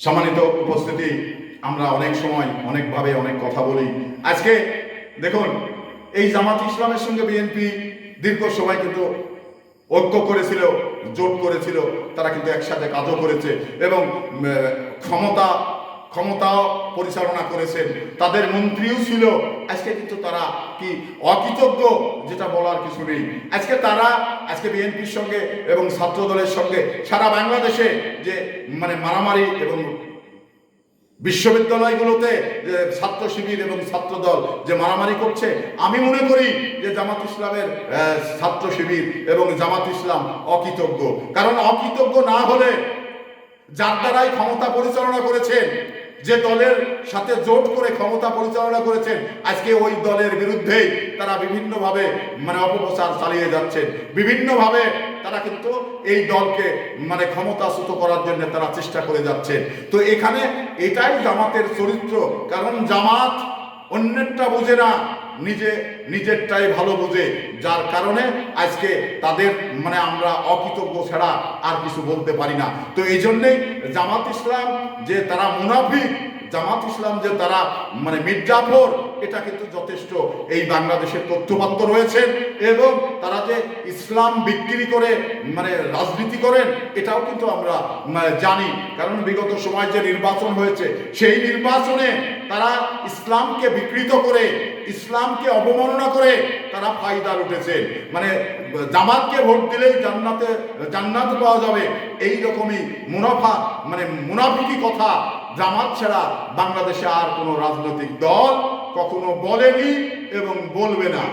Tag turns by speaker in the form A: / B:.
A: সম্মানিত উপস্থিতি, আমরা অনেক সময় অনেকভাবে অনেক কথা বলি। আজকে দেখুন, এই জামাত ইসলামের সঙ্গে বিএনপি দীর্ঘ সময় কিন্তু ঐক্য করেছিল, জোট করেছিল, তারা কিন্তু একসাথে কাজও করেছে এবং ক্ষমতা পরিচালনা করেছেন, তাদের মন্ত্রীও ছিল। আজকে কিন্তু তারা কি অকৃতজ্ঞ, যেটা বলার কিছু নেই। আজকে বিএনপির সঙ্গে এবং ছাত্র দলের সঙ্গে সারা বাংলাদেশে যে মারামারি এবং বিশ্ববিদ্যালয়গুলোতে যে ছাত্র শিবির এবং ছাত্র দল যে মারামারি করছে, আমি মনে করি যে জামাত ইসলামের ছাত্র শিবির এবং জামাত ইসলাম অকৃতজ্ঞ। কারণ অকৃতজ্ঞ না হলে যার দ্বারাই ক্ষমতা পরিচালনা করেছেন, যে দলের সাথে জোট করে ক্ষমতা পরিচালনা করেছেন, আজকে ওই দলের বিরুদ্ধেই তারা বিভিন্নভাবে অপপ্রচার চালিয়ে যাচ্ছেন। বিভিন্নভাবে তারা কিন্তু এই দলকে ক্ষমতাচ্যুত করার জন্য তারা চেষ্টা করে যাচ্ছে। তো এখানে এটাই জামাতের চরিত্র। কারণ জামাত অন্যেরটা বোঝে না, নিজেরটাই ভালো বোঝে, যার কারণে আজকে তাদের আমরা অকৃতজ্ঞ ছাড়া আর কিছু বলতে পারি না। তো এই জন্যেই জামাত ইসলাম যে তারা মুনাফিক, জামাত ইসলাম যে তারা মির্জাফর, এটা কিন্তু যথেষ্ট এই বাংলাদেশের তথ্যপাত্র রয়েছেন। এবং তারা যে ইসলাম বিক্রি করে রাজনীতি করেন, এটাও কিন্তু আমরা জানি। কারণ বিগত সময় যে নির্বাচন হয়েছে, সেই নির্বাচনে তারা ইসলামকে বিকৃত করে, ইসলামকে অবমাননা করে তারা ফায়দা উঠেছে। জামাতকে ভোট দিলেই জান্নাত পাওয়া যাবে, এই রকমই মুনাফিকি কথা জামাত ছাড়া বাংলাদেশে আর কোনো রাজনৈতিক দল কখনো বলেনি এবং বলবে না।